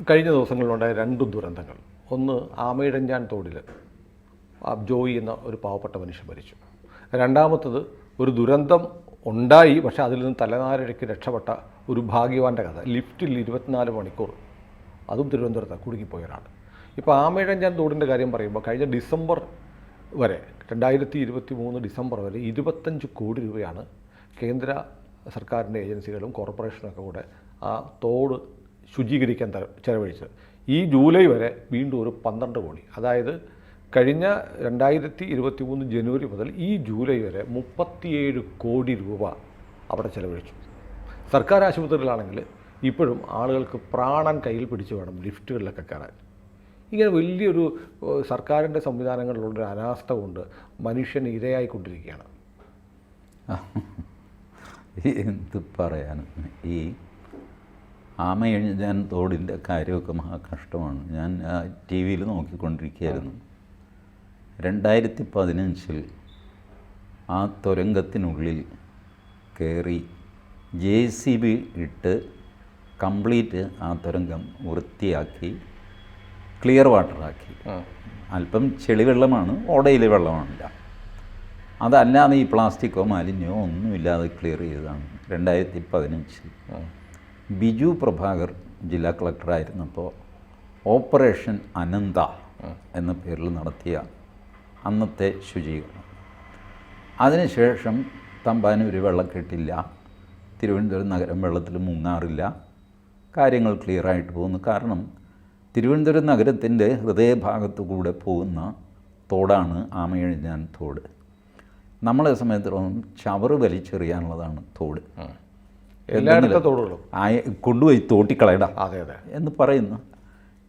കഴിഞ്ഞ ദിവസങ്ങളിലുണ്ടായ 2 ദുരന്തങ്ങൾ. ഒന്ന് ആമയിഴഞ്ചാൻ തോടിൽ ജോയി എന്ന ഒരു പാവപ്പെട്ട മനുഷ്യൻ മരിച്ചു. രണ്ടാമത്തത് ഒരു ദുരന്തം ഉണ്ടായി, പക്ഷേ അതിൽ നിന്ന് തലനാരിഴയ്ക്ക് രക്ഷപ്പെട്ട ഒരു ഭാഗ്യവാൻ്റെ കഥ. ലിഫ്റ്റിൽ 24 മണിക്കൂർ, അതും തിരുവനന്തപുരത്ത് കുടുങ്ങിപ്പോയ ഒരാൾ. ഇപ്പോൾ ആമയിഴഞ്ചാൻ തോടിൻ്റെ കാര്യം പറയുമ്പോൾ കഴിഞ്ഞ ഡിസംബർ വരെ 2023 ഡിസംബർ വരെ 25 കോടി രൂപയാണ് കേന്ദ്ര സർക്കാരിൻ്റെ ഏജൻസികളും കോർപ്പറേഷനൊക്കെ കൂടെ ആ തോട് ശുചീകരിക്കാൻ ചെലവഴിച്ചത്. ഈ ജൂലൈ വരെ വീണ്ടും ഒരു 12 കോടി, അതായത് കഴിഞ്ഞ 2023 ജനുവരി മുതൽ ഈ ജൂലൈ വരെ 37 കോടി രൂപ അവിടെ ചെലവഴിച്ചു. സർക്കാർ ആശുപത്രികളാണെങ്കിൽ ഇപ്പോഴും ആളുകൾക്ക് പ്രാണൻ കയ്യിൽ പിടിച്ച് വേണം ലിഫ്റ്റുകളിലൊക്കെ കയറാൻ. ഇങ്ങനെ വലിയൊരു സർക്കാരിൻ്റെ സംവിധാനങ്ങളിലുള്ളൊരു അനാസ്ഥ കൊണ്ട് മനുഷ്യൻ ഇരയായിക്കൊണ്ടിരിക്കുകയാണ്. എന്ത് പറയാനും, ഈ ആമയിഴഞ്ചാൻ തോടിൻ്റെ കാര്യമൊക്കെ മഹാ കഷ്ടമാണ്. ഞാൻ ടി വിയിൽ നോക്കിക്കൊണ്ടിരിക്കുകയായിരുന്നു. 2015 ആ തുരങ്കത്തിനുള്ളിൽ കയറി JCB ഇട്ട് കംപ്ലീറ്റ് ആ തുരങ്കം വൃത്തിയാക്കി ക്ലിയർ വാട്ടറാക്കി. അല്പം ചെളിവെള്ളമാണ്, ഓടയിലെ വെള്ളമാണില്ല. അതല്ലാതെ ഈ പ്ലാസ്റ്റിക്കോ മാലിന്യമോ ഒന്നുമില്ലാതെ ക്ലിയർ ചെയ്തതാണ് 2015. ബിജു പ്രഭാകർ ജില്ലാ കളക്ടറായിരുന്നപ്പോൾ ഓപ്പറേഷൻ അനന്ത എന്ന പേരിൽ നടത്തിയ അന്നത്തെ ശുചീകരണം. അതിനുശേഷം തമ്പാനൂർ വെള്ളക്കെട്ടില്ല, തിരുവനന്തപുരം നഗരം വെള്ളത്തിൽ മുങ്ങാറില്ല, കാര്യങ്ങൾ ക്ലിയറായിട്ട് പോകുന്നു. കാരണം തിരുവനന്തപുരം നഗരത്തിൻ്റെ ഹൃദയഭാഗത്തു കൂടെ പോകുന്ന തോടാണ് ആമയിഴഞ്ചാൻ തോട്. നമ്മളെ സംബന്ധിച്ചിടത്തോളം ചവറ് വലിച്ചെറിയാനുള്ളതാണ് തോട്. തോടുകളും കൊണ്ടുപോയി തോട്ടിക്കളയട അതെ അതെ എന്ന് പറയുന്നു.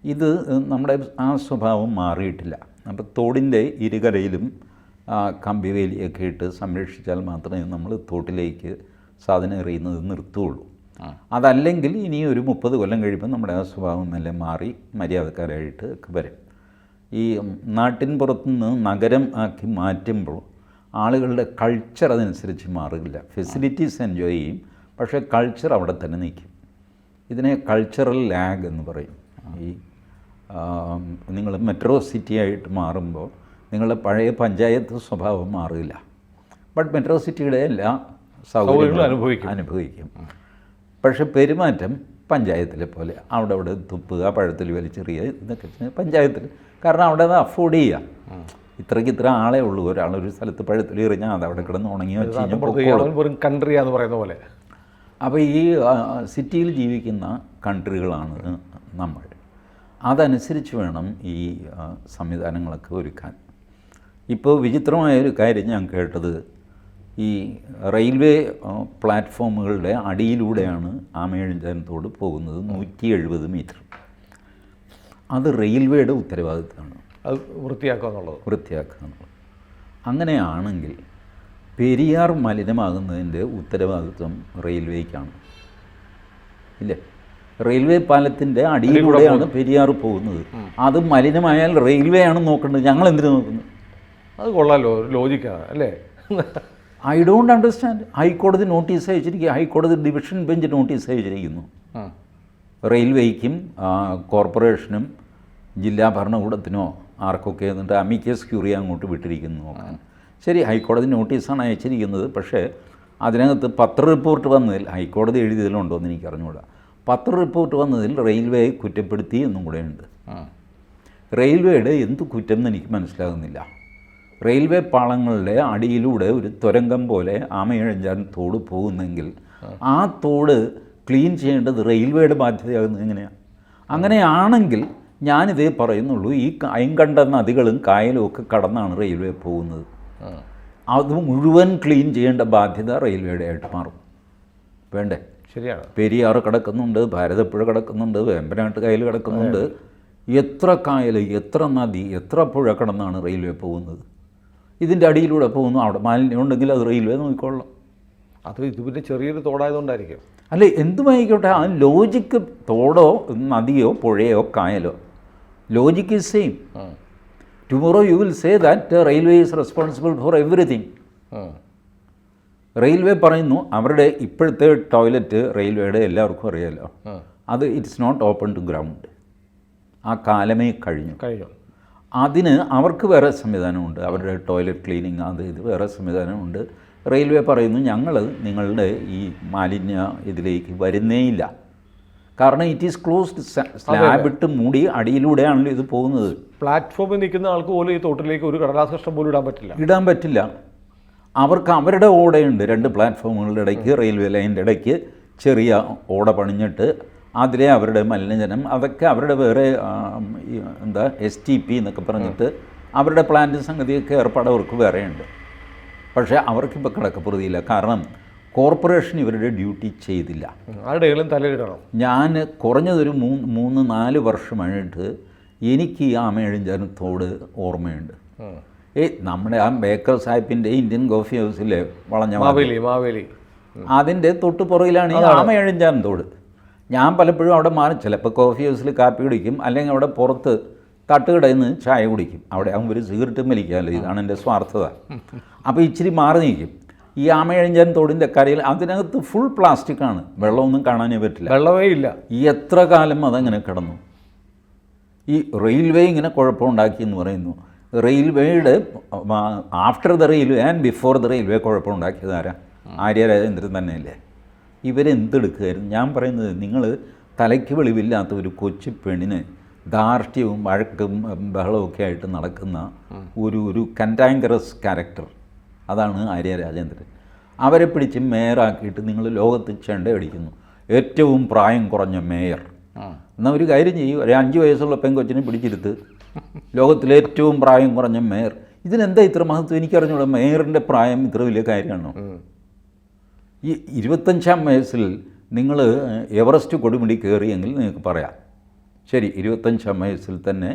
ഇത് നമ്മുടെ ആ സ്വഭാവം മാറിയിട്ടില്ല. അപ്പോൾ തോടിൻ്റെ ഇരുകരയിലും കമ്പിവേലിയൊക്കെ ഇട്ട് സംരക്ഷിച്ചാൽ മാത്രമേ നമ്മൾ തോട്ടിലേക്ക് സാധനം എറിയുന്നത് നിർത്തുകയുള്ളൂ. അതല്ലെങ്കിൽ ഇനി ഒരു 30 കൊല്ലം കഴിയുമ്പോൾ നമ്മുടെ ആ സ്വഭാവം നല്ല മാറി മര്യാദക്കാരായിട്ട് ഒക്കെ വരും. ഈ നാട്ടിൻ പുറത്തുനിന്ന് നഗരം ആക്കി മാറ്റുമ്പോൾ ആളുകളുടെ കൾച്ചർ അതനുസരിച്ച് മാറില്ല. ഫെസിലിറ്റീസ് എൻജോയ് ചെയ്യും, പക്ഷേ കൾച്ചർ അവിടെ തന്നെ നിൽക്കും. ഇതിനെ കൾച്ചറൽ ലാഗ് എന്ന് പറയും. ഈ നിങ്ങൾ മെട്രോ സിറ്റി ആയിട്ട് മാറുമ്പോൾ നിങ്ങളുടെ പഴയ പഞ്ചായത്ത് സ്വഭാവം മാറില്ല, ബട്ട് മെട്രോ സിറ്റിയുടെ എല്ലാ സൗകര്യങ്ങളും അനുഭവിക്കും. പക്ഷേ പെരുമാറ്റം പഞ്ചായത്തിലെ പോലെ അവിടെ തുപ്പുക, പഴത്തിൽ വലിച്ചെറിയുക, ഇതൊക്കെ പഞ്ചായത്തിൽ. കാരണം അവിടെ അത് അഫോർഡ് ചെയ്യാം. ഇത്ര ആളെ ഉള്ളൂ. ഒരാളൊരു സ്ഥലത്ത് പഴത്തിൽ എറിഞ്ഞാൽ അത് അവിടെ കിടന്ന് ഉണങ്ങി വെച്ച് കൺട്രി എന്ന് പറയുന്ന പോലെ. അപ്പോൾ ഈ സിറ്റിയിൽ ജീവിക്കുന്ന കൺട്രികളാണ് നമ്മൾ. അതനുസരിച്ച് വേണം ഈ സംവിധാനങ്ങളൊക്കെ ഒരുക്കാൻ. ഇപ്പോൾ വിചിത്രമായൊരു കാര്യം ഞാൻ കേട്ടത്, ഈ റെയിൽവേ പ്ലാറ്റ്ഫോമുകളുടെ അടിയിലൂടെയാണ് ആമയിഴഞ്ചാൻ തോട് പോകുന്നത്, 170 മീറ്റർ. അത് റെയിൽവേയുടെ ഉത്തരവാദിത്തമാണ് അത് വൃത്തിയാക്കുക എന്നുള്ളത്. അങ്ങനെയാണെങ്കിൽ പെരിയാർ മലിനമാകുന്നതിൻ്റെ ഉത്തരവാദിത്വം റെയിൽവേക്കാണ്, ഇല്ലേ? റെയിൽവേ പാലത്തിൻ്റെ അടിയിലൂടെയാണ് പെരിയാർ പോകുന്നത്. അത് മലിനമായാൽ റെയിൽവേ ആണ് നോക്കേണ്ടത്, ഞങ്ങൾ എന്തിനു നോക്കുന്നത്? അത് കൊള്ളാലോ, ലോജിക്കാണ് അല്ലേ? I don't understand. ഹൈക്കോടതി നോട്ടീസ് അയച്ചിരിക്കുക, ഹൈക്കോടതി ഡിവിഷൻ ബെഞ്ച് നോട്ടീസ് അയച്ചിരിക്കുന്നു. റെയിൽവേക്കും കോർപ്പറേഷനും ജില്ലാ ഭരണകൂടത്തിനോ ആർക്കൊക്കെ എന്നിട്ട് അമിക്കസ് ക്യൂറി അങ്ങോട്ട് വിട്ടിരിക്കുന്നു നോക്കാൻ. ശരി, ഹൈക്കോടതി നോട്ടീസാണ് അയച്ചിരിക്കുന്നത്, പക്ഷേ അതിനകത്ത് പത്ര റിപ്പോർട്ട് വന്നതിൽ, ഹൈക്കോടതി എഴുതിയതിലുണ്ടോ എന്ന് എനിക്ക് അറിഞ്ഞുകൂടാ, പത്ര റിപ്പോർട്ട് വന്നതിൽ റെയിൽവേയെ കുറ്റപ്പെടുത്തി എന്നും കൂടെ ഉണ്ട്. റെയിൽവേയുടെ എന്ത് കുറ്റം എന്ന് എനിക്ക് മനസ്സിലാകുന്നില്ല. റെയിൽവേ പാളങ്ങളുടെ അടിയിലൂടെ ഒരു തുരങ്കം പോലെ ആമയിഴഞ്ചാൻ തോട് പോകുന്നെങ്കിൽ ആ തോട് ക്ലീൻ ചെയ്യേണ്ടത് റെയിൽവേയുടെ ബാധ്യതയാകുന്നത് എങ്ങനെയാണ്? അങ്ങനെയാണെങ്കിൽ ഞാനിതേ പറയുന്നുള്ളൂ, ഈ അയങ്കണ്ട നദികളും കായലും ഒക്കെ കടന്നാണ് റെയിൽവേ പോകുന്നത്. അത് മുഴുവൻ ക്ലീൻ ചെയ്യേണ്ട ബാധ്യത റെയിൽവേയുടെ ആയിട്ട് മാറും. വേണ്ടേ? ശരിയാണ്. പെരിയാർ കിടക്കുന്നുണ്ട്, ഭാരതപ്പുഴ കിടക്കുന്നുണ്ട്, വേമ്പനാട്ട് കായൽ കിടക്കുന്നുണ്ട്. എത്ര കായൽ, എത്ര നദി, എത്ര പുഴ കടന്നാണ് റെയിൽവേ പോകുന്നത്? ഇതിൻ്റെ അടിയിലൂടെ പോകുന്നു. അവിടെ മാലിന്യം ഉണ്ടെങ്കിൽ അത് റെയിൽവേ നോക്കിക്കൊള്ളാം. അത് ഇത് പിന്നെ ചെറിയൊരു തോടായതുകൊണ്ടായിരിക്കും. അല്ലേ, എന്തുമായിക്കോട്ടെ, ആ ലോജിക്ക് തോടോ നദിയോ പുഴയോ കായലോ, logic is same. Tomorrow you will say that railway is responsible for everything. Railway പറയുന്നു അവരുടെ ഇപ്പോഴത്തെ ടോയ്ലറ്റ് റെയിൽവേയുടെ എല്ലാവർക്കും അറിയാമല്ലോ, അത് it's not open to ground. ആ കാലമേ കഴിഞ്ഞു. അതിന് അവർക്ക് വേറെ സംവിധാനമുണ്ട്, അവരുടെ ടോയ്ലറ്റ് ക്ലീനിങ് അത് ഇത് വേറെ സംവിധാനമുണ്ട്. റെയിൽവേ പറയുന്നു ഞങ്ങൾ നിങ്ങളുടെ ഈ മാലിന്യ ഇതിലേക്ക് വരുന്നേയില്ല, കാരണം ഇറ്റ് ഈസ് ക്ലോസ്ഡ്, സ്ലാബ് ഇട്ട് മൂടി അടിയിലൂടെയാണല്ലോ ഇത് പോകുന്നത്. പ്ലാറ്റ്ഫോമിൽ നിൽക്കുന്ന ആൾക്ക് പോലും ഈ തോട്ടിലേക്ക് ഒരു കടലാസ് കഷ്ണം പോലും ഇടാൻ പറ്റില്ല. അവർക്ക് അവരുടെ ഓടയുണ്ട്, 2 പ്ലാറ്റ്ഫോമുകളുടെ ഇടയ്ക്ക് റെയിൽവേ ലൈനിൻ്റെ ഇടയ്ക്ക് ചെറിയ ഓട പണിഞ്ഞിട്ട് അതിലെ അവരുടെ മലിനജനം അതൊക്കെ അവരുടെ വേറെ എന്താ STP എന്നൊക്കെ പറഞ്ഞിട്ട് അവരുടെ പ്ലാന്റ് സംഗതിയൊക്കെ ഏർപ്പാട് അവർക്ക് വേറെയുണ്ട്. പക്ഷേ അവർക്കിപ്പോൾ കിടക്കപ്പുറതിയില്ല, കാരണം കോർപ്പറേഷൻ ഇവരുടെ ഡ്യൂട്ടി ചെയ്തില്ല. ആരുടെയും തലയിടണം. ഞാൻ കുറഞ്ഞതൊരു 3-4 വർഷമായിട്ട് എനിക്ക് ഈ ആമയിഴഞ്ചാൻ തോട് ഓർമ്മയുണ്ട്. നമ്മുടെ ആ ബേക്കർ സാഹിബിൻ്റെ ഇന്ത്യൻ കോഫി ഹൗസിലെ വളഞ്ഞ മാവേലി അതിൻ്റെ തൊട്ട് പുറകിലാണ് ഈ ആമയിഴഞ്ചാൻ തോട്. ഞാൻ പലപ്പോഴും അവിടെ മാറി, ചിലപ്പോൾ കോഫി ഹൗസിൽ കാപ്പി കുടിക്കും, അല്ലെങ്കിൽ അവിടെ പുറത്ത് തട്ടുകടയിൽ നിന്ന് ചായ കുടിക്കും. അവിടെ ആകുമ്പോൾ ഒരു സിഗരറ്റും വലിക്കാമല്ലോ, ഇതാണ് എൻ്റെ സ്വാർത്ഥത. അപ്പോൾ ഇച്ചിരി മാറി നിൽക്കും. ഈ ആമയിഴഞ്ചാൻ തോടിൻ്റെ കരയിൽ അതിനകത്ത് ഫുൾ പ്ലാസ്റ്റിക്കാണ്, വെള്ളമൊന്നും കാണാനേ പറ്റില്ല, വെള്ളമേ ഇല്ല. എത്ര കാലം അതങ്ങനെ കിടന്നു. ഈ റെയിൽവേ ഇങ്ങനെ കുഴപ്പമുണ്ടാക്കിയെന്ന് പറയുന്നു. റെയിൽവേയുടെ after the railway and before the railway കുഴപ്പമുണ്ടാക്കിയത് ആരാ? ആര്യ രാജേന്ദ്രൻ തന്നെയല്ലേ. ഇവരെന്തെടുക്കുകയായിരുന്നു? ഞാൻ പറയുന്നത്, നിങ്ങൾ തലയ്ക്ക് വെളിവില്ലാത്ത ഒരു കൊച്ചു പെണ്ണിന് ധാർഷ്ട്യവും വഴക്കും ബഹളവും ഒക്കെ ആയിട്ട് നടക്കുന്ന ഒരു കൻറ്റാങ്കറസ് ക്യാരക്ടർ, അതാണ് ആര്യ രാജേന്ദ്രൻ. അവരെ പിടിച്ച് മേയറാക്കിയിട്ട് നിങ്ങൾ ലോകത്ത് ചെണ്ടയടിക്കുന്നു. ഏറ്റവും പ്രായം കുറഞ്ഞ മേയർ. എന്നാൽ ഒരു കാര്യം ചെയ്യും, ഒരു 5 വയസ്സുള്ള പെങ്കൊച്ചിനെ പിടിച്ചെടുത്ത് ലോകത്തിലെ ഏറ്റവും പ്രായം കുറഞ്ഞ മേയർ. ഇതിനെന്താ ഇത്ര മഹത്വം? എനിക്കറിഞ്ഞൂടാ. മേയറിൻ്റെ പ്രായം ഇത്ര വലിയ കാര്യമാണോ? ഈ 25-ാം വയസ്സിൽ നിങ്ങൾ എവറസ്റ്റ് കൊടുമുടി കയറിയെങ്കിൽ നിങ്ങൾക്ക് പറയാം, ശരി, 25-ാം വയസ്സിൽ തന്നെ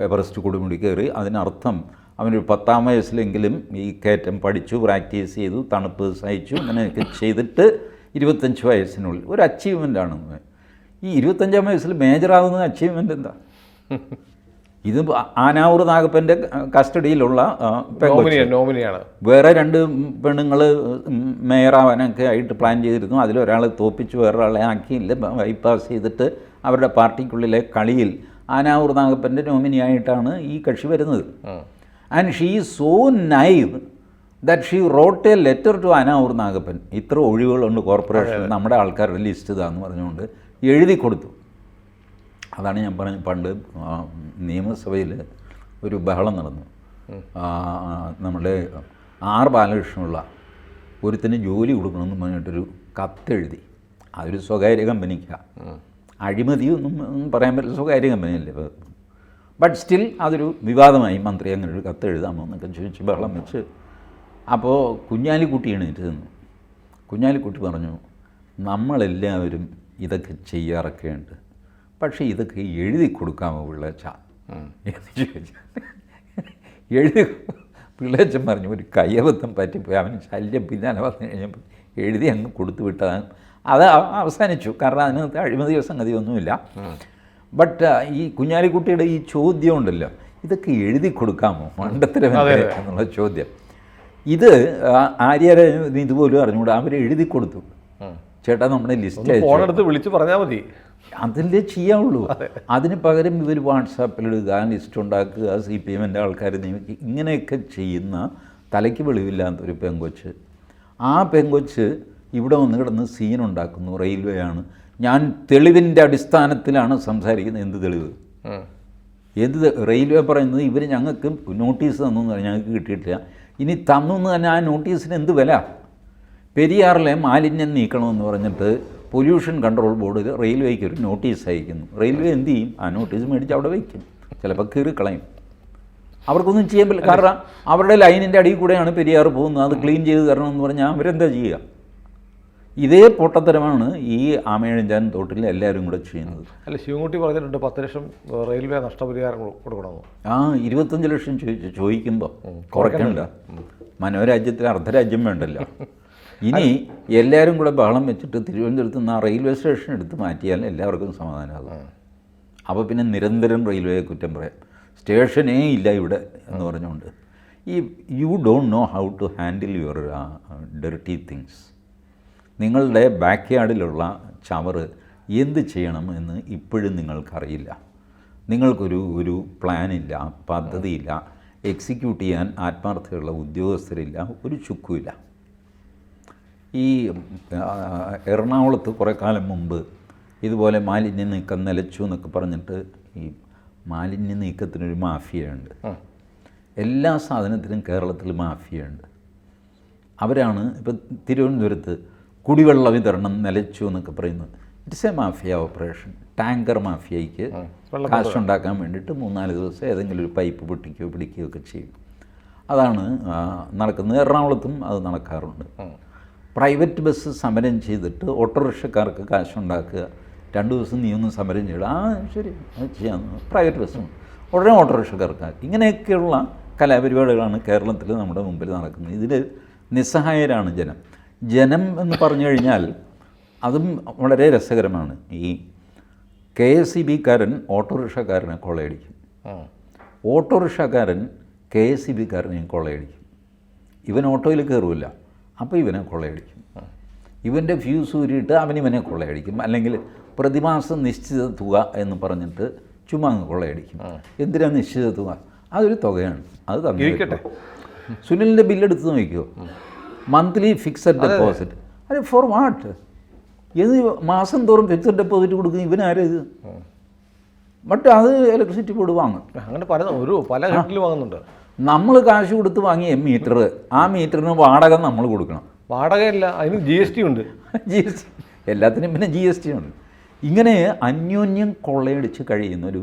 എവറസ്റ്റ് കൊടുമുടി കയറി. അതിനർത്ഥം അവനൊരു 10-ാം വയസ്സിലെങ്കിലും ഈ കയറ്റം പഠിച്ചു, പ്രാക്ടീസ് ചെയ്തു, തണുപ്പ് സഹിച്ചു, അങ്ങനെയൊക്കെ ചെയ്തിട്ട് 25 വയസ്സിനുള്ളിൽ ഒരു അച്ചീവ്മെൻ്റാണ്. ഈ 25-ാം വയസ്സിൽ മേജറാകുന്ന അച്ചീവ്മെൻ്റ് എന്താ? ഇത് ആനാവൂർ നാഗപ്പൻ്റെ കസ്റ്റഡിയിലുള്ള നോമിനിയാണ്. വേറെ 2 പെണ്ണുങ്ങൾ മേയറാവാനൊക്കെ ആയിട്ട് പ്ലാൻ ചെയ്തിരുന്നു. അതിലൊരാളെ തോപ്പിച്ച് വേറൊരാളെ ആക്കിയില്ല, ബൈപ്പാസ് ചെയ്തിട്ട് അവരുടെ പാർട്ടിക്കുള്ളിലെ കളിയിൽ ആനാവൂർ നാഗപ്പൻ്റെ നോമിനിയായിട്ടാണ് ഈ കക്ഷി വരുന്നത്. And she is so naive that she wrote a letter to Anavoor Nagappan. ഇത്ര ഒഴിവുകളുണ്ട് കോർപ്പറേഷൻ, നമ്മുടെ ആൾക്കാരുടെ ലിസ്റ്റ് ഇതാന്ന് പറഞ്ഞുകൊണ്ട് എഴുതി കൊടുത്തു. അതാണ് ഞാൻ പറഞ്ഞത്, പണ്ട് നിയമസഭയിൽ ഒരു ബഹളം നടന്നു. നമ്മുടെ R ബാലകൃഷ്ണനുള്ള ഒരുത്തിന് ജോലി കൊടുക്കണമെന്ന് പറഞ്ഞിട്ടൊരു കത്തെഴുതി. അതൊരു സ്വകാര്യ കമ്പനിക്കാണ്, അഴിമതിയൊന്നും പറയാൻ പറ്റില്ല, സ്വകാര്യ കമ്പനിയല്ലേ. ബട്ട് സ്റ്റിൽ അതൊരു വിവാദമായി. മന്ത്രി അങ്ങനെ ഒരു കത്ത് എഴുതാമോ എന്നൊക്കെ ചോദിച്ച് ബഹളം വെച്ച്. അപ്പോൾ കുഞ്ഞാലിക്കുട്ടി എണീറ്റ് നിന്നു. കുഞ്ഞാലിക്കുട്ടി പറഞ്ഞു, നമ്മളെല്ലാവരും ഇതൊക്കെ ചെയ്യാറൊക്കെ ഉണ്ട്, പക്ഷേ ഇതൊക്കെ എഴുതി കൊടുക്കാമോ പിള്ളേച്ച എന്ന് ചോദിച്ചു. എഴുതി പിള്ളേച്ചൻ പറഞ്ഞു, ഒരു കയ്യബദ്ധം പറ്റിപ്പോയി, അവൻ ശല്യം പിന്നാലെ വന്നു കഴിഞ്ഞപ്പോൾ എഴുതി അങ്ങ് കൊടുത്തു വിട്ടതാണ്. അത് അവസാനിച്ചു, കാരണം അതിനകത്ത് അഴിമതിയോ സംഗതിയൊന്നുമില്ല. ബട്ട് ഈ കുഞ്ഞാലിക്കുട്ടിയുടെ ഈ ചോദ്യം ഉണ്ടല്ലോ, ഇതൊക്കെ എഴുതി കൊടുക്കാമോ മണ്ടത്തരം എന്നുള്ള ചോദ്യം, ഇത് ആര്യരെ ഇതുപോലും അറിഞ്ഞുകൂടാ. അവർ എഴുതി കൊടുത്തു, ചേട്ടാ നമ്മുടെ ലിസ്റ്റ് ഫോണെടുത്ത് വിളിച്ച് പറഞ്ഞാൽ മതി, അതല്ലേ ചെയ്യാവുള്ളൂ. അതിന് പകരം ഇവർ വാട്സാപ്പിലിടുക, ലിസ്റ്റ് ഉണ്ടാക്കുക, CPM-ൻ്റെ ആൾക്കാരെ നിയമിക്കുക, ഇങ്ങനെയൊക്കെ ചെയ്യുന്ന തലയ്ക്ക് വെളിവില്ലാത്തൊരു പെങ്കൊച്ച്. ആ പെങ്കൊച്ച് ഇവിടെ വന്ന് കിടന്ന് സീനുണ്ടാക്കുന്നു. റെയിൽവേ ആണ്, ഞാൻ തെളിവിൻ്റെ അടിസ്ഥാനത്തിലാണ് സംസാരിക്കുന്നത്. എന്ത് തെളിവ്? റെയിൽവേ പറയുന്നത് ഇവർ ഞങ്ങൾക്ക് നോട്ടീസ് തന്നു എന്ന് പറഞ്ഞാൽ ഞങ്ങൾക്ക് കിട്ടിയിട്ടില്ല. ഇനി തന്നു എന്ന് തന്നെ ആ നോട്ടീസിന് എന്ത് വില? പെരിയാറിലെ മാലിന്യം നീക്കണമെന്ന് പറഞ്ഞിട്ട് പൊല്യൂഷൻ കൺട്രോൾ ബോർഡ് റെയിൽവേക്ക് ഒരു നോട്ടീസ് അയക്കുന്നു. റെയിൽവേ എന്ത് ചെയ്യും? ആ നോട്ടീസ് മേടിച്ച് അവിടെ വയ്ക്കും, ചിലപ്പോൾ കീറി കളയും. അവർക്കൊന്നും ചെയ്യാൻ പറ്റില്ല, കാരണം അവരുടെ ലൈനിൻ്റെ അടിയിൽ കൂടെയാണ് പെരിയാർ പോകുന്നത്. അത് ക്ലീൻ ചെയ്ത് തരണമെന്ന് പറഞ്ഞാൽ അവരെന്താ ചെയ്യുക? ഇതേ പൊട്ടത്തരമാണ് ഈ ആമയിഴഞ്ചാൻ തോട്ടിൽ എല്ലാവരും കൂടെ ചെയ്യുന്നത്. അല്ല, ശിവൻകുട്ടി പറഞ്ഞിട്ടുണ്ട് 10 ലക്ഷം റെയിൽവേ നഷ്ടപരിഹാരം കൊടുക്കണമെന്ന്. 25 ലക്ഷം ചോദിക്കുമ്പോൾ കുറയ്ക്കണ്ട. മനോരാജ്യത്തിൽ അർദ്ധരാജ്യം വേണ്ടല്ലോ. ഇനി എല്ലാവരും കൂടെ ബഹളം വെച്ചിട്ട് തിരുവനന്തപുരത്ത് നിന്ന് ആ റെയിൽവേ സ്റ്റേഷൻ എടുത്ത് മാറ്റിയാൽ എല്ലാവർക്കും സമാധാനമാകും. അപ്പോൾ പിന്നെ നിരന്തരം റെയിൽവേയെ കുറ്റം പറയാം, സ്റ്റേഷനേ ഇല്ല ഇവിടെ എന്ന് പറഞ്ഞുകൊണ്ട്. You don't know how to handle your dirty things. നിങ്ങളുടെ ബാക്ക് യാർഡിലുള്ള ചവറ് എന്ത് ചെയ്യണം എന്ന് ഇപ്പോഴും നിങ്ങൾക്കറിയില്ല. നിങ്ങൾക്കൊരു പ്ലാനില്ല, പദ്ധതിയില്ല, എക്സിക്യൂട്ട് ചെയ്യാൻ ആത്മാർത്ഥതയുള്ള ഉദ്യോഗസ്ഥരില്ല, ഒരു ചുക്കുമില്ല. ഈ എറണാകുളത്ത് കുറേ കാലം മുമ്പ് ഇതുപോലെ മാലിന്യ നീക്കം നിലച്ചു എന്നൊക്കെ പറഞ്ഞിട്ട് ഈ മാലിന്യ നീക്കത്തിനൊരു മാഫിയയുണ്ട്. എല്ലാ സാധനത്തിനും കേരളത്തിൽ മാഫിയയുണ്ട്. അവരാണ് ഇപ്പം തിരുവനന്തപുരത്ത് കുടിവെള്ള വിതരണം നിലച്ചു എന്നൊക്കെ പറയുന്നത്. It's a mafia operation. Tanker മാഫിയയ്ക്ക് കാശുണ്ടാക്കാൻ വേണ്ടിയിട്ട് 3-4 ദിവസം ഏതെങ്കിലും ഒരു പൈപ്പ് പൊട്ടിക്കുകയോ പിടിക്കുകയോ ഒക്കെ ചെയ്യും. അതാണ് നടക്കുന്നത്. എറണാകുളത്തും അത് നടക്കാറുണ്ട്. പ്രൈവറ്റ് ബസ് സമരം ചെയ്തിട്ട് ഓട്ടോറിക്ഷക്കാർക്ക് കാശുണ്ടാക്കുക. 2 ദിവസം നീ ഒന്ന് സമരം ചെയ്യണം, ശരി അത് ചെയ്യാമെന്ന്. പ്രൈവറ്റ് ബസ്സും ഉടനെ ഓട്ടോറിക്ഷക്കാർക്ക്. ഇങ്ങനെയൊക്കെയുള്ള കലാപരിപാടികളാണ് കേരളത്തിൽ നമ്മുടെ മുമ്പിൽ നടക്കുന്നത്. ഇതിൽ നിസ്സഹായരാണ് ജനം. ജനം എന്ന് പറഞ്ഞു കഴിഞ്ഞാൽ അതും വളരെ രസകരമാണ്. ഈ KSEB-കാരൻ ഓട്ടോറിക്ഷക്കാരനെ കൊള്ളയടിക്കും, ഓട്ടോറിക്ഷക്കാരൻ KSEB-കാരനെയും കൊള്ളയടിക്കും. ഇവൻ ഓട്ടോയിൽ കയറില്ല, അപ്പോൾ ഇവനെ കൊള്ളയടിക്കും. ഇവൻ്റെ ഫ്യൂസ് ഊരിയിട്ട് അവനിവനെ കൊള്ളയടിക്കും. അല്ലെങ്കിൽ പ്രതിമാസം നിശ്ചിത തുക എന്ന് പറഞ്ഞിട്ട് ചുമ്മാ കൊള്ളയടിക്കും. എന്തിനാ നിശ്ചിത തുക? അതൊരു തുകയാണ്, അത് തന്നിരിക്കട്ടെ. സുനിലിൻ്റെ ബില്ലെടുത്ത് നോക്കിയോ, മന്ത്ലി ഫിക്സഡ് ഡെപ്പോസിറ്റ്. അതെ, ഫോർ വാട്ട്? ഇത് മാസം തോറും ഫിക്സഡ് ഡെപ്പോസിറ്റ് കൊടുക്കുന്ന ഇവനാരത്? ബട്ട് അത് ഇലക്ട്രിസിറ്റി ബോർഡ് വാങ്ങും. അങ്ങനെ പല ഘട്ടത്തിൽ വാങ്ങുന്നുണ്ട്. നമ്മൾ കാശ് കൊടുത്ത് വാങ്ങിയ മീറ്റർ, ആ മീറ്ററിന് വാടക നമ്മൾ കൊടുക്കണം. വാടകയല്ല, അതിന് GST ഉണ്ട്. GST എല്ലാത്തിനും പിന്നെ GST ഉണ്ട്. ഇങ്ങനെ അന്യോന്യം കൊള്ളയടിച്ച് കഴിയുന്നൊരു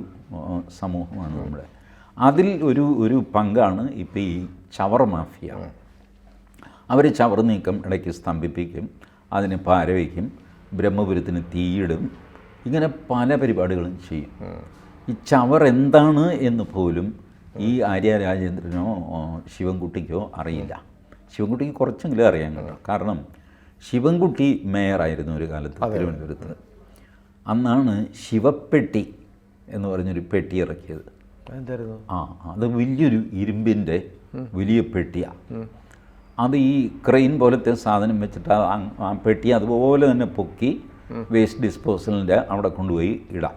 സമൂഹമാണ് നമ്മുടെ. അതിൽ ഒരു പങ്കാണ് ഇപ്പോൾ ഈ ചവർ മാഫിയ. അവർ ചവർ നീക്കം ഇടയ്ക്ക് സ്തംഭിപ്പിക്കും, അതിന് പാര വയ്ക്കും, ബ്രഹ്മപുരത്തിന് തീയിടും, ഇങ്ങനെ പല പരിപാടികളും ചെയ്യും. ഈ ചവർ എന്താണ് എന്ന് പോലും ഈ ആര്യ രാജേന്ദ്രനോ ശിവൻകുട്ടിക്കോ അറിയില്ല. ശിവൻകുട്ടിക്ക് കുറച്ചെങ്കിലും അറിയാൻ കഴിയും. കാരണം ശിവൻകുട്ടി മേയറായിരുന്നു ഒരു കാലത്ത് തിരുവനന്തപുരത്ത്. അന്നാണ് ശിവപ്പെട്ടി എന്ന് പറഞ്ഞൊരു പെട്ടി ഇറക്കിയത്. അത് വലിയൊരു ഇരുമ്പിൻ്റെ വലിയ പെട്ടിയാണ്. അത് ഈ ക്രെയിൻ പോലത്തെ സാധനം വെച്ചിട്ട് ആ പെട്ടി അതുപോലെ തന്നെ പൊക്കി വേസ്റ്റ് ഡിസ്പോസലിൻ്റെ അവിടെ കൊണ്ടുപോയി ഇടാം.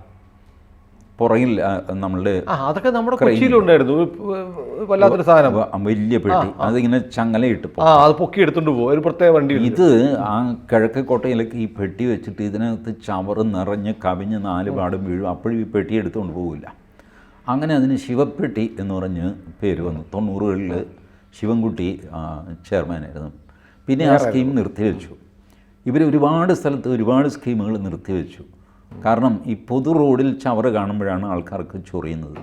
പുറകിൽ നമ്മളുടെ അതൊക്കെ നമ്മുടെ കൊച്ചിയിലുണ്ടായിരുന്നു. വല്ലാത്തൊരു സാധനം, വലിയ പെട്ടി, അതിങ്ങനെ ചങ്ങലയിട്ട് അത് പൊക്കി എടുത്തുകൊണ്ട് പോകും, ഒരു പ്രത്യേക വണ്ടി. ഇത് ആ കിഴക്കേക്കോട്ടയിലേക്ക് ഈ പെട്ടി വെച്ചിട്ട് ഇതിനകത്ത് ചവറ് നിറഞ്ഞ് കവിഞ്ഞ് 4 പാടും വീഴും. അപ്പോഴും ഈ പെട്ടി എടുത്തുകൊണ്ട് പോകില്ല. അങ്ങനെ അതിന് ശിവപ്പെട്ടി എന്ന് പറഞ്ഞ് പേര് വന്നു. 90കളിൽ ശിവൻകുട്ടി ചെയർമാനായിരുന്നു. പിന്നെ ആ സ്കീം നിർത്തിവെച്ചു. ഇവർ ഒരുപാട് സ്ഥലത്ത് ഒരുപാട് സ്കീമുകൾ നിർത്തിവെച്ചു. കാരണം ഈ പൊതു റോഡിൽ ചവറ് കാണുമ്പോഴാണ് ആൾക്കാർക്ക് ചൊറിയുന്നത്.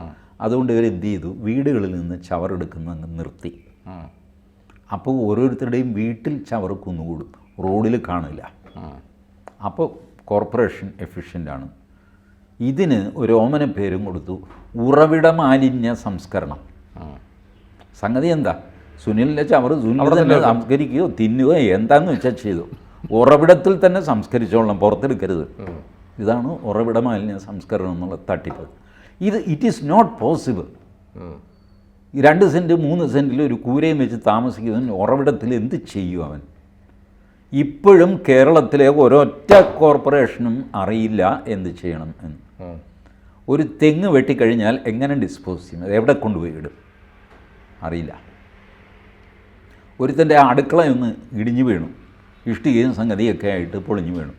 അതുകൊണ്ട് ഇവരെന്ത് ചെയ്തു, വീടുകളിൽ നിന്ന് ചവറെടുക്കുന്ന നിർത്തി. അപ്പോൾ ഓരോരുത്തരുടെയും വീട്ടിൽ ചവറ് കുന്നുകൂടും, റോഡിൽ കാണില്ല. അപ്പോൾ കോർപ്പറേഷൻ എഫിഷ്യൻ്റാണ്. ഇതിന് ഒരു ഓമന പേരും കൊടുത്തു, ഉറവിട മാലിന്യ സംസ്കരണം. സംഗതി എന്താ, സുനിലിൻ്റെ ചവറ് സുനിൽ തന്നെ സംസ്കരിക്കുകയോ തിന്നുകയോ എന്താന്ന് വെച്ചാൽ ചെയ്തു. ഉറവിടത്തിൽ തന്നെ സംസ്കരിച്ചോളണം, പുറത്തെടുക്കരുത്. ഇതാണ് ഉറവിട മാലിന്യ സംസ്കരണം എന്നുള്ള തട്ടിപ്പ്. It is not possible. 2 cent 3 സെൻറ്റിൽ ഒരു കൂരയും വെച്ച് താമസിക്കുന്നവൻ ഉറവിടത്തിൽ എന്ത് ചെയ്യും അവൻ? ഇപ്പോഴും കേരളത്തിലെ ഒരൊറ്റ കോർപ്പറേഷനും അറിയില്ല എന്ത് ചെയ്യണം എന്ന്. ഒരു തെങ്ങ് വെട്ടിക്കഴിഞ്ഞാൽ എങ്ങനെ ഡിസ്പോസ് ചെയ്യും, അത് എവിടെ കൊണ്ടുപോയി ഇടും അറിയില്ല. ഒരുത്തൻ്റെ അടുക്കളയൊന്ന് ഇടിഞ്ഞു വീണു, ഇഷ്ടികയും സംഗതിയൊക്കെ ആയിട്ട് പൊളിഞ്ഞു വീണു.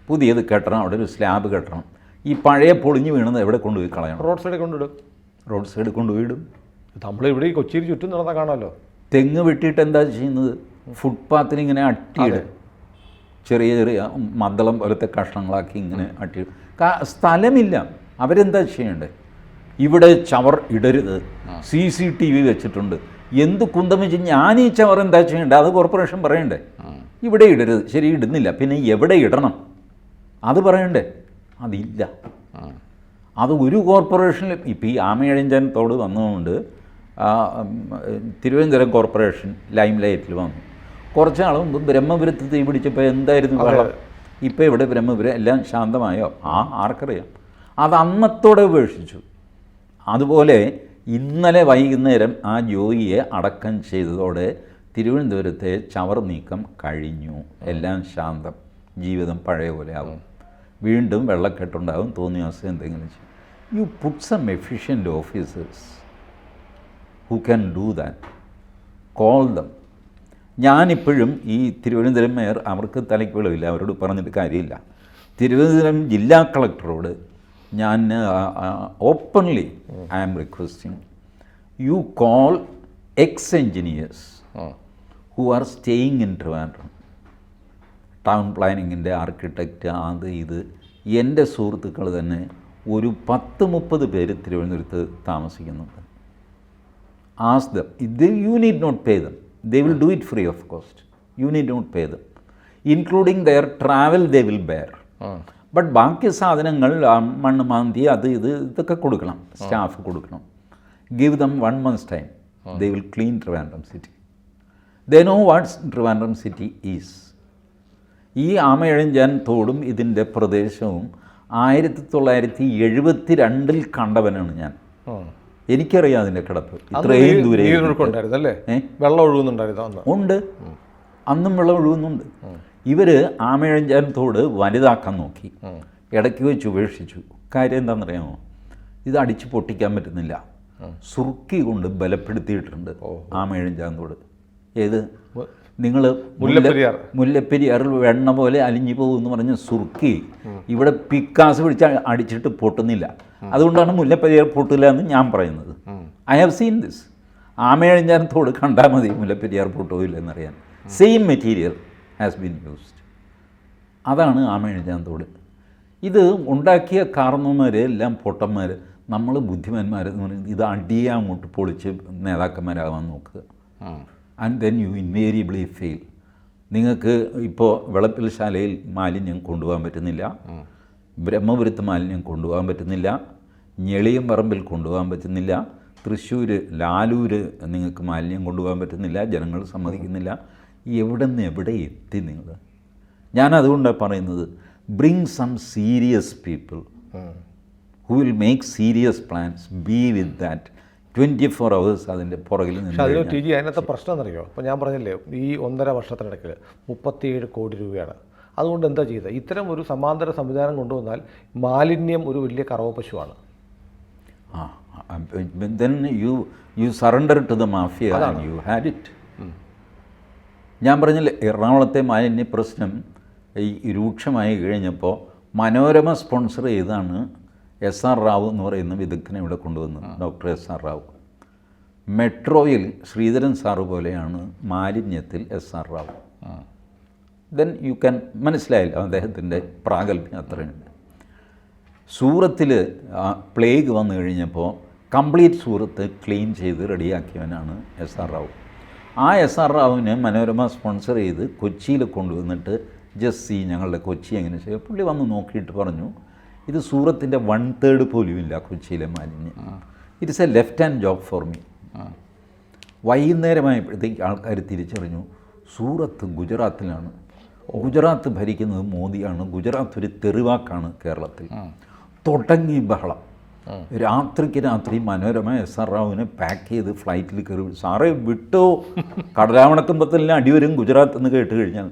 പുതിയത് കെട്ടണം, അവിടെ ഒരു സ്ലാബ് കെട്ടണം. ഈ പഴയ പൊളിഞ്ഞു വീണത് എവിടെ കൊണ്ടുപോയി കളയണം? റോഡ് സൈഡിൽ കൊണ്ടുവിടും. റോഡ് സൈഡിൽ കൊണ്ടുപോയിടും. നമ്മളിവിടെ ഈ കൊച്ചിയിൽ ചുറ്റും നടന്നാൽ കാണാമല്ലോ. തെങ്ങ് വെട്ടിയിട്ട് എന്താ ചെയ്യുന്നത്? ഫുട്പാത്തിൽ ഇങ്ങനെ അട്ടിയിടും. ചെറിയ ചെറിയ മദ്ദളം പോലത്തെ കഷ്ണങ്ങളാക്കി ഇങ്ങനെ അട്ടിയിടും. സ്ഥലമില്ല. അവരെന്താ ചെയ്യേണ്ടത്? ഇവിടെ ചവർ ഇടരുത്, CCTV വെച്ചിട്ടുണ്ട്. എന്ത് കുന്തം വെച്ച് ഞാൻ ഈ ചവർ എന്താ ചെയ്യേണ്ടത്? അത് കോർപ്പറേഷൻ പറയണ്ടേ. ഇവിടെ ഇടരുത്, ശരി ഇടുന്നില്ല, പിന്നെ എവിടെ ഇടണം അത് പറയണ്ടേ? അതില്ല. അത് ഒരു കോർപ്പറേഷനിൽ ഇപ്പോൾ ഈ ആമയഴിഞ്ചൻ തോട് വന്നതുകൊണ്ട് തിരുവനന്തപുരം കോർപ്പറേഷൻ ലൈം ലൈറ്റിൽ വന്നു. കുറച്ച് നാൾ മുമ്പ് ബ്രഹ്മപുരത്ത് തീ പിടിച്ചപ്പോൾ എന്തായിരുന്നു ബഹളം? ഇപ്പോൾ ഇവിടെ ബ്രഹ്മപുരം എല്ലാം ശാന്തമായോ? ആർക്കറിയാം. അത് അന്നത്തോടെ ഉപേക്ഷിച്ചു. അതുപോലെ ഇന്നലെ വൈകുന്നേരം ആ ജോയിയെ അടക്കം ചെയ്തതോടെ തിരുവനന്തപുരത്തെ ചവർ നീക്കം കഴിഞ്ഞു. എല്ലാം ശാന്തം, ജീവിതം പഴയ പോലെ ആകും. വീണ്ടും വെള്ളക്കെട്ടുണ്ടാകും, തോന്നിയ ദിവസം എന്തെങ്കിലും ചെയ്യും. you put some efficient officers who can do that. Call them. ഞാനിപ്പോഴും ഈ തിരുവനന്തപുരം മേയർ അവർക്ക് തലയ്ക്ക് വെളിവില്ല, അവരോട് പറഞ്ഞിട്ട് കാര്യമില്ല. തിരുവനന്തപുരം ജില്ലാ കളക്ടറോട് ഞാൻ openly I am requesting you call ex engineers who are staying in Trivandrum, town പ്ലാനിങ്ങിൻ്റെ ആർക്കിടെക്റ്റ്, അത് ഇത് എൻ്റെ സുഹൃത്തുക്കൾ തന്നെ ഒരു 10-30 പേര് തിരുവനന്തപുരത്ത് താമസിക്കുന്നുണ്ട്. Ask them. You need not pay them, they will do it free of cost. You need not pay them. Including their travel they will bear. But ബാക്കി സാധനങ്ങൾ മണ്ണ് മാന്തി അത് ഇതൊക്കെ കൊടുക്കണം, സ്റ്റാഫ് കൊടുക്കണം. Give them 1 month's time. They will clean Trivandrum city. They know what Trivandrum city is. ഈ ആമയിഴഞ്ചാൻ തോടും ഇതിൻ്റെ പ്രദേശവും 1972 കണ്ടവനാണ് ഞാൻ. എനിക്കറിയാം അതിൻ്റെ കിടപ്പ്. ഇത്രയും ദൂരെ വെള്ളം ഒഴുകുന്നുണ്ടായിരുന്നു. ഉണ്ട്, അന്നും വെള്ളം ഒഴുകുന്നുണ്ട്. ഇവർ ആമയിഴഞ്ചാൻ തോട് വലുതാക്കാൻ നോക്കി, ഇടയ്ക്ക് വെച്ച് ഉപേക്ഷിച്ചു. കാര്യം എന്താണെന്നറിയാമോ? ഇത് അടിച്ച് പൊട്ടിക്കാൻ പറ്റുന്നില്ല, സുറുക്കി കൊണ്ട് ബലപ്പെടുത്തിയിട്ടുണ്ട് ആമയിഴഞ്ചാൻ തോട്. ഏത് നിങ്ങൾ മുല്ലപ്പെരിയാറിൽ വെണ്ണ പോലെ അലിഞ്ഞു പോകുമെന്ന് പറഞ്ഞ് സുറുക്കി ഇവിടെ പിക്കാസ് പിടിച്ച് അടിച്ചിട്ട് പൊട്ടുന്നില്ല. അതുകൊണ്ടാണ് മുല്ലപ്പെരിയാർ പൊട്ടില്ല എന്ന് ഞാൻ പറയുന്നത്. I have seen this. Amayizhanjan തോട് കണ്ടാൽ മതി മുല്ലപ്പെരിയാർ പൊട്ടുകയില്ല എന്നറിയാൻ. Same material has been used. അതാണ് ആമയിഴഞ്ചാൻ തോട്. ഇത് ഉണ്ടാക്കിയ കാരണവന്മാർ എല്ലാം പൊട്ടന്മാർ, നമ്മൾ ബുദ്ധിമാന്മാരെന്ന് പറയുന്നത് ഇത് അടിയെ അങ്ങോട്ട് പൊളിച്ച് നേതാക്കന്മാരാകാൻ നോക്കുക. And then you invariably fail. നിങ്ങൾക്ക് ഇപ്പോൾ വിളപ്പിൽശാലയിൽ മാലിന്യം കൊണ്ടുപോകാൻ പറ്റുന്നില്ല, ബ്രഹ്മപുരത്ത് മാലിന്യം കൊണ്ടുപോകാൻ പറ്റുന്നില്ല, ഞെളിയം പറമ്പിൽ കൊണ്ടുപോകാൻ പറ്റുന്നില്ല, തൃശ്ശൂർ ലാലൂർ നിങ്ങൾക്ക് മാലിന്യം കൊണ്ടുപോകാൻ പറ്റുന്നില്ല, ജനങ്ങൾ സമ്മതിക്കുന്നില്ല. എവിടെ നിന്ന് എവിടെ എത്തി നിങ്ങൾ? ഞാനതുകൊണ്ടാണ് പറയുന്നത്, bring some serious people who will make serious plans, be with that 24 hours അതിൻ്റെ പുറകിൽ നിന്ന്. അതിന് ടി ജി അതിനകത്ത് പ്രശ്നം എന്നറിയോ? അപ്പോൾ ഞാൻ പറഞ്ഞില്ലേ, ഈ 1.5 വർഷത്തിനിടയ്ക്ക് 37 കോടി രൂപയാണ്. അതുകൊണ്ട് എന്താ ചെയ്തത്? ഇത്തരം ഒരു സമാന്തര സംവിധാനം കൊണ്ടുവന്നാൽ മാലിന്യം ഒരു വലിയ കറവ പശുവാണ്. then you surrender to the mafia and you had it. ഞാൻ പറഞ്ഞില്ലേ, എറണാകുളത്തെ മാലിന്യ പ്രശ്നം ഈ രൂക്ഷമായി കഴിഞ്ഞപ്പോൾ മനോരമ സ്പോൺസർ ചെയ്താണ് SR റാവു എന്ന് പറയുന്ന വിദഗ്ധനെ ഇവിടെ കൊണ്ടുവന്നത്, ഡോക്ടർ SR റാവു. മെട്രോയിൽ ശ്രീധരൻ സാറ് പോലെയാണ് മാലിന്യത്തിൽ SR Rao. Then you can മനസ്സിലായില്ല അദ്ദേഹത്തിൻ്റെ പ്രാഗൽഭ്യം അത്രയുണ്ട്. സൂറത്തിൽ പ്ലേഗ് വന്നു കഴിഞ്ഞപ്പോൾ കംപ്ലീറ്റ് സൂറത്ത് ക്ലീൻ ചെയ്ത് റെഡിയാക്കിയവനാണ് SR റാവു. ആ SR റാവുവിനെ മനോരമ സ്പോൺസർ ചെയ്ത് കൊച്ചിയിൽ കൊണ്ടുവന്നിട്ട് ജസ്റ്റ് ഞങ്ങളുടെ കൊച്ചി എങ്ങനെ ചെയ്യും. പുള്ളി വന്ന് നോക്കിയിട്ട് പറഞ്ഞു, ഇത് സൂറത്തിൻ്റെ 1/3 പോലും ഇല്ല കൊച്ചിയിലെ മാലിന്യം. It's a left hand job for me. വൈകുന്നേരമായപ്പോഴത്തേക്ക് ആൾക്കാർ തിരിച്ചറിഞ്ഞു സൂറത്ത് ഗുജറാത്തിലാണ്, ഗുജറാത്ത് ഭരിക്കുന്നത് മോദിയാണ്, ഗുജറാത്ത് ഒരു തെറിവാക്കാണ് കേരളത്തിൽ. തുടങ്ങി ബഹളം. രാത്രിക്ക് രാത്രി മനോരമ SR റാവുവിനെ പാക്ക് ചെയ്ത് ഫ്ലൈറ്റിൽ കയറി, സാറേ വിട്ടോ, കടലാവണക്കുമ്പത്തെല്ലാം അടിവരും ഗുജറാത്ത് എന്ന് കേട്ട് കഴിഞ്ഞാൽ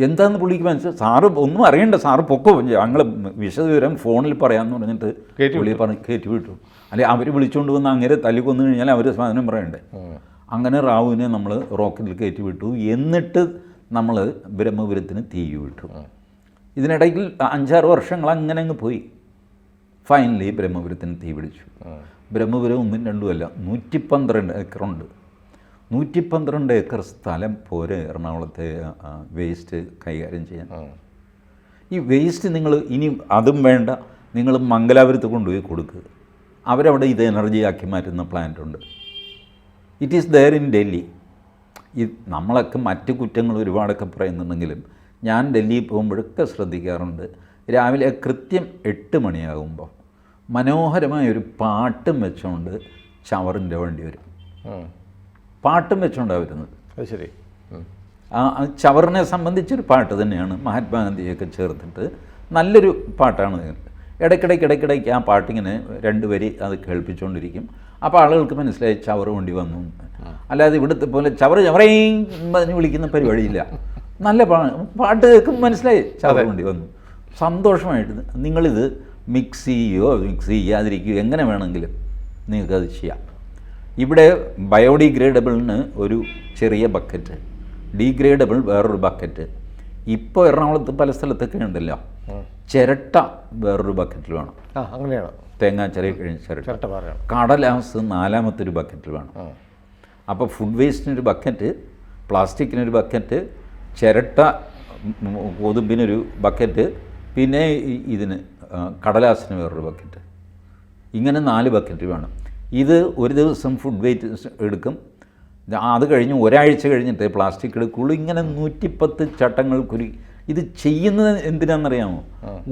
എന്താണെന്ന് പുള്ളിക്ക് മനസ്സിലായി. സാറ് ഒന്നും അറിയണ്ട, സാറ് പൊക്കോ, ഞങ്ങൾ വിശദവിവരം ഫോണിൽ പറയാമെന്ന് പറഞ്ഞിട്ട് പുള്ളി പറഞ്ഞ് കയറ്റി വിട്ടു. അല്ലെ അവർ വിളിച്ചുകൊണ്ട് വന്ന് അങ്ങനെ തല്ലിക്കൊന്നു കഴിഞ്ഞാൽ അവർ സാധനം പറയണ്ടേ. അങ്ങനെ റാവുവിനെ നമ്മൾ റോക്കറ്റിൽ കയറ്റി വിട്ടു. എന്നിട്ട് നമ്മൾ ബ്രഹ്മപുരത്തിന് തീ വിട്ടു. ഇതിനിടയ്ക്ക് 5-6 വർഷങ്ങൾ അങ്ങനെ അങ്ങ് പോയി. ഫൈനലി ബ്രഹ്മപുരത്തിന് തീ പിടിച്ചു. ബ്രഹ്മപുരം 1-2 അല്ല, 112 ഏക്കറുണ്ട്. 112 ഏക്കർ സ്ഥലം പോരെ എറണാകുളത്തെ വേസ്റ്റ് കൈകാര്യം ചെയ്യാൻ. ഈ വേസ്റ്റ് നിങ്ങൾ ഇനി അതും വേണ്ട, നിങ്ങൾ മംഗലാപുരത്ത് കൊണ്ടുപോയി കൊടുക്കുക. അവരവിടെ ഇത് എനർജിയാക്കി മാറ്റുന്ന പ്ലാന്റ് ഉണ്ട്. It is there in Delhi. ഈ നമ്മളൊക്കെ മറ്റ് കുറ്റങ്ങൾ ഒരുപാടൊക്കെ പറയുന്നുണ്ടെങ്കിലും ഞാൻ ഡൽഹിയിൽ പോകുമ്പോഴൊക്കെ ശ്രദ്ധിക്കാറുണ്ട്, രാവിലെ കൃത്യം 8 മണിയാകുമ്പോൾ മനോഹരമായൊരു പാട്ടും വെച്ചുകൊണ്ട് ചവറിൻ്റെ വണ്ടി വരും. പാട്ടും വെച്ചുകൊണ്ടാണ് വരുന്നത്. അത് ശരി. ചവറിനെ സംബന്ധിച്ചൊരു പാട്ട് തന്നെയാണ്, മഹാത്മാഗാന്ധിയൊക്കെ ചേർത്തിട്ട് നല്ലൊരു പാട്ടാണ്. ഇടയ്ക്കിടയ്ക്ക് ആ പാട്ടിങ്ങനെ 2 വരി അത് കേൾപ്പിച്ചുകൊണ്ടിരിക്കും. അപ്പോൾ ആളുകൾക്ക് മനസ്സിലായി ചവറ് വണ്ടി വന്നു. അല്ലാതെ ഇവിടുത്തെ പോലെ ചവറേയും പറഞ്ഞ് വിളിക്കുന്ന പരിപാടിയില്ല. നല്ല പാട്ട് കേൾക്കും, മനസ്സിലായി ചവറ് വണ്ടി വന്നു. സന്തോഷമായിട്ട് നിങ്ങളിത് മിക്സ് ചെയ്യുകയോ മിക്സ് ചെയ്യാതിരിക്കുകയോ എങ്ങനെ വേണമെങ്കിലും നിങ്ങൾക്കത് ചെയ്യാം. ഇവിടെ ബയോഡിഗ്രേഡബിളിന് ഒരു ചെറിയ ബക്കറ്റ്, ഡീഗ്രേഡബിൾ വേറൊരു ബക്കറ്റ്. ഇപ്പോൾ എറണാകുളത്ത് പല സ്ഥലത്തൊക്കെ ഉണ്ടല്ലോ, ചിരട്ട വേറൊരു ബക്കറ്റിൽ വേണം. അങ്ങനെയാണ്. തേങ്ങാ ചെറിയ കഴിഞ്ഞ ചിരട്ട. കടലാസ് നാലാമത്തെ ഒരു ബക്കറ്റിൽ വേണം. അപ്പോൾ ഫുഡ് വേസ്റ്റിനൊരു ബക്കറ്റ്, പ്ലാസ്റ്റിക്കിനൊരു ബക്കറ്റ്, ചിരട്ട ഗോതമ്പിനൊരു ബക്കറ്റ്, പിന്നെ ഇതിന് കടലാസിന് വേറൊരു ബക്കറ്റ്. ഇങ്ങനെ 4 ബക്കറ്റ് വേണം. ഇത് ഒരു ദിവസം ഫുഡ് വേസ്റ്റ് എടുക്കും, അത് കഴിഞ്ഞ് ഒരാഴ്ച കഴിഞ്ഞിട്ട് പ്ലാസ്റ്റിക് എടുക്കുള്ളൂ. ഇങ്ങനെ 110 ചട്ടങ്ങൾക്കൊരു ഇത് ചെയ്യുന്നത് എന്തിനാണെന്നറിയാമോ?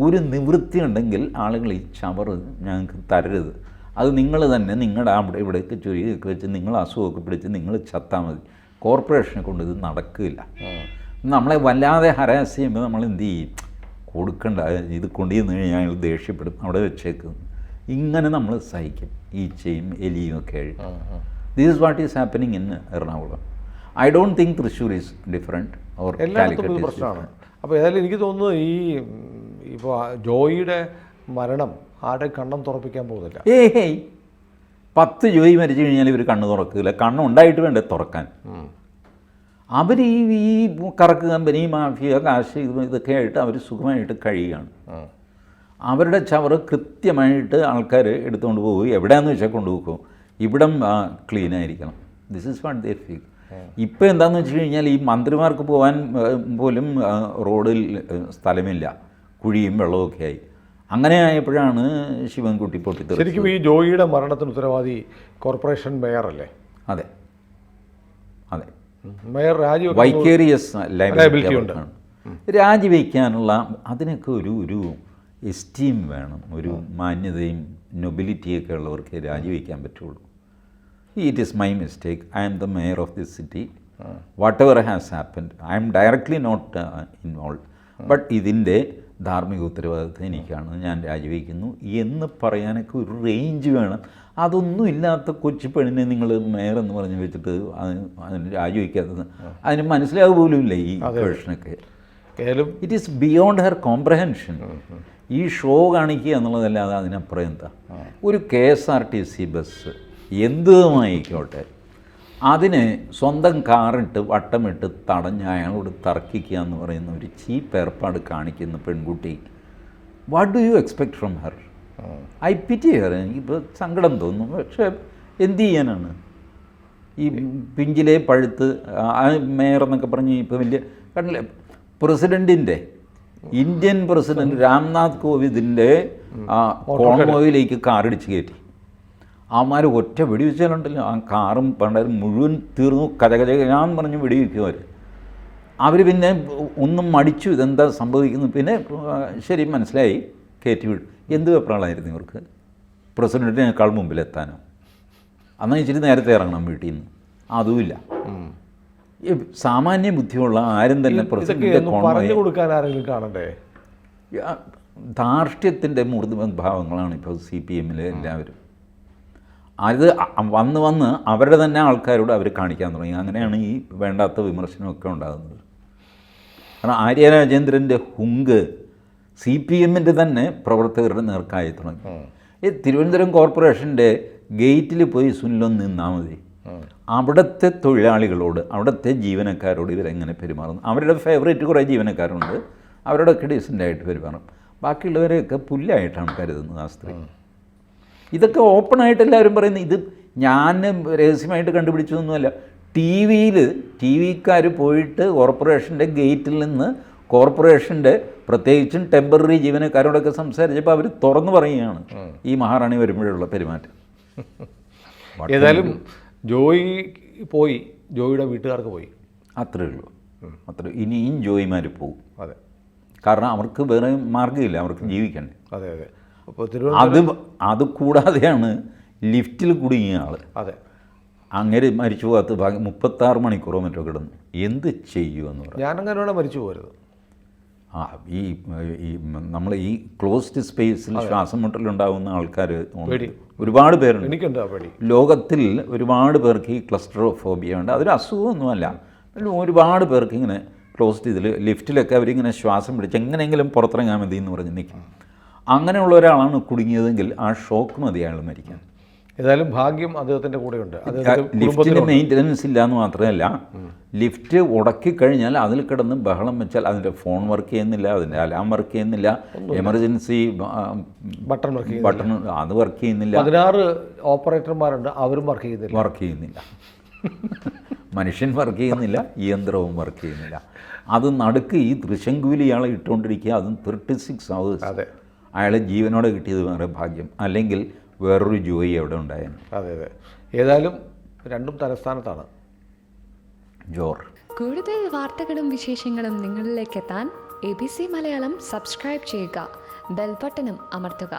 ഒരു നിവൃത്തി ഉണ്ടെങ്കിൽ ആളുകൾ ഈ ചവറ് ഞങ്ങൾക്ക് തരരുത്, അത് നിങ്ങൾ തന്നെ നിങ്ങളുടെ അവിടെ ഇവിടെയൊക്കെ ചുരുക്കി വെച്ച് നിങ്ങൾ അസുഖമൊക്കെ പിടിച്ച് നിങ്ങൾ ചത്താൽ മതി. കോർപ്പറേഷനെ കൊണ്ട് ഇത് നടക്കില്ല. നമ്മളെ വല്ലാതെ ഹരാസ് ചെയ്യുമ്പോൾ നമ്മൾ എന്ത് ചെയ്യും? കൊടുക്കണ്ട, ഇത് കൊണ്ടുവന്ന് കഴിഞ്ഞാൽ അയാൾ ദേഷ്യപ്പെടും, അവിടെ വെച്ചേക്കുന്നു. ഇങ്ങനെ നമ്മൾ സഹിക്കും, ഈച്ചയും എലിയും ഒക്കെ ആയിട്ട്. This is what is happening in Ernakulam. I don't think Thrissur is different or Calicut പ്രശ്നമാണ്. അപ്പോൾ ഏതായാലും എനിക്ക് തോന്നുന്നു ഇപ്പോൾ ജോയിയുടെ മരണം ആരുടെ കണ്ണം തുറപ്പിക്കാൻ പോകുന്നില്ല. ഏയ് 10 ജോയി മരിച്ചു കഴിഞ്ഞാൽ ഇവർ കണ്ണ് തുറക്കില്ല. കണ്ണുണ്ടായിട്ട് വേണ്ടേ തുറക്കാൻ. അവർ ഈ കറക്ക് കമ്പനി, മാഫിയ, കാശ് ഇതൊക്കെ ആയിട്ട് അവർ സുഖമായിട്ട് കഴിയുകയാണ്. അവരുടെ ചവറ് കൃത്യമായിട്ട് ആൾക്കാർ എടുത്തുകൊണ്ട് പോകും. എവിടെയാണെന്ന് വെച്ചാൽ കൊണ്ടുപോകും. ഇവിടം ക്ലീനായിരിക്കണം. This is what they feel. ഇപ്പോൾ എന്താണെന്ന് വെച്ച് കഴിഞ്ഞാൽ ഈ മന്ത്രിമാർക്ക് പോകാൻ പോലും റോഡിൽ സ്ഥലമില്ല, കുഴിയും വെള്ളമൊക്കെ ആയി. അങ്ങനെ ആയപ്പോഴാണ് ശിവൻകുട്ടി പൊട്ടിത്തെറിച്ചത്. ശരിക്കും ഈ ജോയിയുടെ മരണത്തിന് ഉത്തരവാദി കോർപ്പറേഷൻ മേയറല്ലേ? അതെ അതെ. മേയർ വൈക്കേറിയസ് ലയബിലിറ്റി ഉണ്ട്. രാജിവെക്കാനുള്ള അതിനൊക്കെ ഒരു എസ്റ്റീം വേണം, ഒരു മാന്യതയും നൊബിലിറ്റിയൊക്കെ ഉള്ളവർക്ക് രാജിവെക്കാൻ പറ്റുള്ളൂ. It is my mistake, I am the mayor of this city, whatever has happened I am directly not involve, but ഇതിൻ്റെ ധാർമ്മിക ഉത്തരവാദിത്വം എനിക്കാണ്, ഞാൻ രാജിവെക്കുന്നു എന്ന് പറയാനൊക്കെ ഒരു റേഞ്ച് വേണം. അതൊന്നും ഇല്ലാത്ത കൊച്ചു പെണ്ണിനെ നിങ്ങൾ മേയർ എന്ന് പറഞ്ഞ് വെച്ചിട്ട് അതിന് രാജിവെക്കാത്തത് അതിന് മനസ്സിലാവുക പോലും ഇല്ല ഈ പേഴ്സണൊക്കെ. It is beyond her comprehension. ഈ ഷോ കാണിക്കുക എന്നുള്ളതല്ലാതെ അതിനപ്പുറം എന്താ? ഒരു KSRTC ബസ് എന്തുമായിക്കോട്ടെ, അതിന് സ്വന്തം കാറിട്ട് വട്ടമിട്ട് തടഞ്ഞ് അയാളോട് തർക്കിക്കുക എന്ന് പറയുന്ന ഒരു ചീപ്പ് ഏർപ്പാട് കാണിക്കുന്ന പെൺകുട്ടി, what do you expect from her? I പിറ്റി her. എനിക്കിപ്പോൾ സങ്കടം തോന്നും, പക്ഷേ എന്ത് ചെയ്യാനാണ്? ഈ പിഞ്ചിലെ പഴുത്ത് മേയർ എന്നൊക്കെ പറഞ്ഞ് ഇപ്പോൾ വലിയ കണ്ടില്ലേ, പ്രസിഡൻറ്റിൻ്റെ ഇന്ത്യൻ പ്രസിഡൻറ്റ് രാംനാഥ് കോവിന്ദിൻ്റെ കോൺവോയിലേക്ക് കാറിടിച്ച് കയറ്റി. അവന്മാർ ഒറ്റ വെടിവെച്ചാലുണ്ടല്ലോ, ആ കാറും പണ്ടാരും മുഴുവൻ തീർന്നു, കജകജകയാൻ പറഞ്ഞ് വെടിവെക്കും അവർ. പിന്നെ ഒന്നും മടിച്ചു, ഇതെന്താ സംഭവിക്കുന്നു. പിന്നെ ശരി മനസ്സിലായി, കയറ്റി വിടും. എന്ത് വെപ്രാളായിരുന്നു ഇവർക്ക്? പ്രസിഡൻറ്റിനേക്കാൾ മുമ്പിലെത്താനോ? എന്നാൽ ഇച്ചിരി നേരത്തെ ഇറങ്ങണം വീട്ടിൽ നിന്ന്. അതുമില്ല. സാമാന്യ ബുദ്ധിയുള്ള ആരും തന്നെ പറഞ്ഞു കൊടുക്കാൻ ആരെങ്കിലും കാണണ്ടേ? ധാർഷ്ട്യത്തിൻ്റെ ഭാവങ്ങളാണ് ഇപ്പോൾ CPMലെ എല്ലാവരും. അത് വന്ന് അവരുടെ തന്നെ ആൾക്കാരോട് അവർ കാണിക്കാൻ തുടങ്ങി. അങ്ങനെയാണ് ഈ വേണ്ടാത്ത വിമർശനമൊക്കെ ഉണ്ടാകുന്നത്. കാരണം ആര്യ രാജേന്ദ്രൻ്റെ ഹുങ്ക് CPMൻ്റെ തന്നെ പ്രവർത്തകരുടെ നേർക്കായി തുടങ്ങി. ഈ തിരുവനന്തപുരം കോർപ്പറേഷൻ്റെ ഗേറ്റിൽ പോയി സുനിലൊന്ന് നിന്നാൽ മതി. അവിടുത്തെ തൊഴിലാളികളോട്, അവിടുത്തെ ജീവനക്കാരോട് ഇവരെങ്ങനെ പെരുമാറുന്നു? അവരുടെ ഫേവറേറ്റ് കുറേ ജീവനക്കാരുണ്ട്, അവരോടൊക്കെ ഡീസൻ്റായിട്ട് പെരുമാറും. ബാക്കിയുള്ളവരെയൊക്കെ പുല്ലായിട്ടാണ് കരുതുന്നത് ആ സ്ത്രീ. ഇതൊക്കെ ഓപ്പണായിട്ട് എല്ലാവരും പറയുന്നത്. ഇത് ഞാൻ രഹസ്യമായിട്ട് കണ്ടുപിടിച്ചതൊന്നുമല്ല. ടി വിക്കാർ പോയിട്ട് കോർപ്പറേഷൻ്റെ ഗേറ്റിൽ നിന്ന് കോർപ്പറേഷൻ്റെ പ്രത്യേകിച്ചും ടെമ്പററി ജീവനക്കാരോടൊക്കെ സംസാരിച്ചപ്പോൾ അവർ തുറന്നു പറയുകയാണ് ഈ മഹാറാണി വരുമ്പോഴുള്ള പെരുമാറ്റം. ഏതായാലും ജോയി പോയി, ജോയിയുടെ വീട്ടുകാർക്ക് പോയി, അത്രയേ ഉള്ളൂ. ഇനിയും ജോയിമാർ പോകും. അതെ, കാരണം അവർക്ക് വേറെ മാർഗ്ഗമില്ല, അവർക്ക് ജീവിക്കണ്ടേ. അതെ അതെ. അപ്പോൾ അത് കൂടാതെയാണ് ലിഫ്റ്റിൽ കുടുങ്ങിയ ആൾ. അതെ, അങ്ങനെ മരിച്ചു പോകാത്ത 36 മണിക്കൂറോ മറ്റോ കിടന്നു. എന്ത് ചെയ്യുമെന്ന് പറഞ്ഞു. ഞാനങ്ങനെ വേണം മരിച്ചു പോകരുത്. ഈ നമ്മൾ ഈ ക്ലോസ്ഡ് സ്പേസിൽ ശ്വാസം മുട്ടലുണ്ടാകുന്ന ആൾക്കാർ ഒരുപാട് പേരുണ്ട്. എനിക്കുണ്ട് പേടി. ലോകത്തിൽ ഒരുപാട് പേർക്ക് ഈ ക്ലസ്ട്രോഫോബിയ ഉണ്ട്. അതൊരു അസുഖമൊന്നുമല്ല. ഒരുപാട് പേർക്ക് ഇങ്ങനെ ക്ലോസ്ഡ് ഇതിൽ ലിഫ്റ്റിലൊക്കെ അവരിങ്ങനെ ശ്വാസം പിടിച്ച് എങ്ങനെയെങ്കിലും പുറത്തിറങ്ങാൻ മതി എന്ന് പറഞ്ഞ് നിൽക്കും. അങ്ങനെയുള്ള ഒരാളാണ് കുടുങ്ങിയതെങ്കിൽ ആ ഷോക്ക് മതി അയാൾ മരിക്കാൻ. ഏതായാലും ഭാഗ്യം അദ്ദേഹത്തിൻ്റെ കൂടെയുണ്ട്. ലിഫ്റ്റിന് മെയിൻ്റനൻസ് ഇല്ല എന്ന് മാത്രമല്ല, ലിഫ്റ്റ് ഉടക്കിക്കഴിഞ്ഞാൽ അതിൽ കിടന്ന് ബഹളം വെച്ചാൽ അതിൻ്റെ ഫോൺ വർക്ക് ചെയ്യുന്നില്ല, അതിൻ്റെ അലാം വർക്ക് ചെയ്യുന്നില്ല, എമർജൻസി ബട്ടൺ അത് വർക്ക് ചെയ്യുന്നില്ല. 16 ഓപ്പറേറ്റർമാരുണ്ട്, അവരും വർക്ക് ചെയ്യുന്നില്ല. മനുഷ്യൻ വർക്ക് ചെയ്യുന്നില്ല, യന്ത്രവും വർക്ക് ചെയ്യുന്നില്ല. അത് നടുക്ക് ഈ തൃശങ്കുവിൽ ഇയാളെ ഇട്ടുകൊണ്ടിരിക്കുക, അതും 36 hours. അതെ, അയാളെ ജീവനോടെ കിട്ടിയത് വേറെ ഭാഗ്യം, അല്ലെങ്കിൽ വേറൊരു ജോയി അവിടെ ഉണ്ടായിരുന്നു. അതെ അതെ. ഏതായാലും രണ്ടും തലസ്ഥാനത്താണ്. ജോർ. കൂടുതൽ വാർത്തകളും വിശേഷങ്ങളും നിങ്ങളിലേക്ക് എത്താൻ ABC മലയാളം സബ്സ്ക്രൈബ് ചെയ്യുക, ബെൽ ബട്ടണും അമർത്തുക.